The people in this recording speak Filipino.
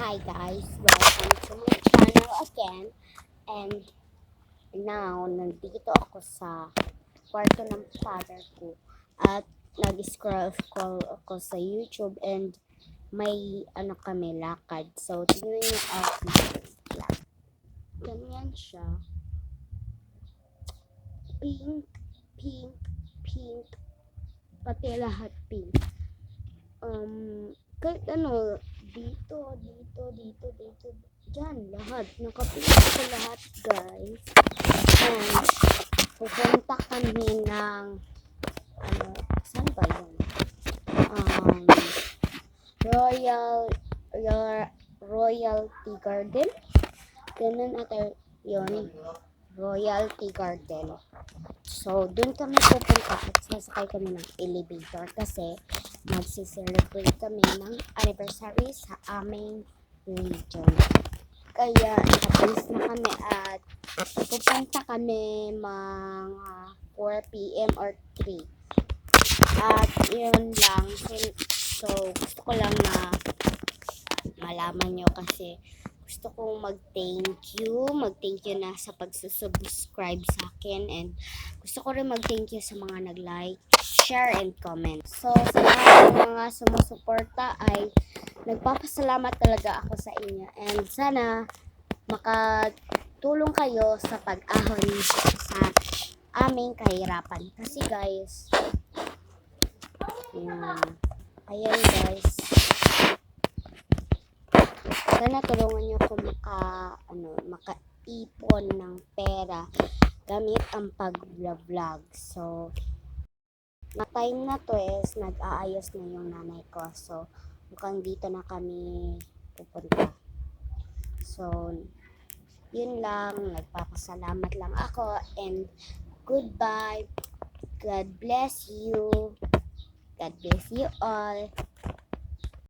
Hi guys, welcome to my channel again. And now, nandito ako sa kwarto ng father ko. At nag-scroll ako sa YouTube and may kami lakad. So, tingnan yung outfit. Ganyan siya. Pink, pink, pink. Pati lahat pink. Kahit dito, dyan, lahat. Nakapili ko lahat, guys. And, pupunta kami ng, saan ba yun? Royalty Garden. Ganun ata yun. Royalty Garden. So, dun kami pupunta at sasakay kami ng elevator kasi magsi-celebrate kami ng anniversary sa aming religion. Kaya, nakapalis na kami at pupunta kami mga 4 p.m. or 3. At yun lang. So, gusto ko lang na malaman nyo kasi gusto kong mag-thank you na sa pagsusubscribe sa akin, and gusto ko rin mag-thank you sa mga nag-like, share, and comment. So, sa mga sumusuporta ay nagpapasalamat talaga ako sa inyo, and sana makatulong kayo sa pag-ahon sa aming kahirapan. Kasi guys, ayan guys, sana tulungan niyo ako makaipon ng pera gamit ang pag-vlog. So, na time na to is nag-aayos na yung nanay ko. So, mukhang dito na kami pupunta. So, yun lang. Nagpapasalamat lang ako. And goodbye. God bless you. God bless you all.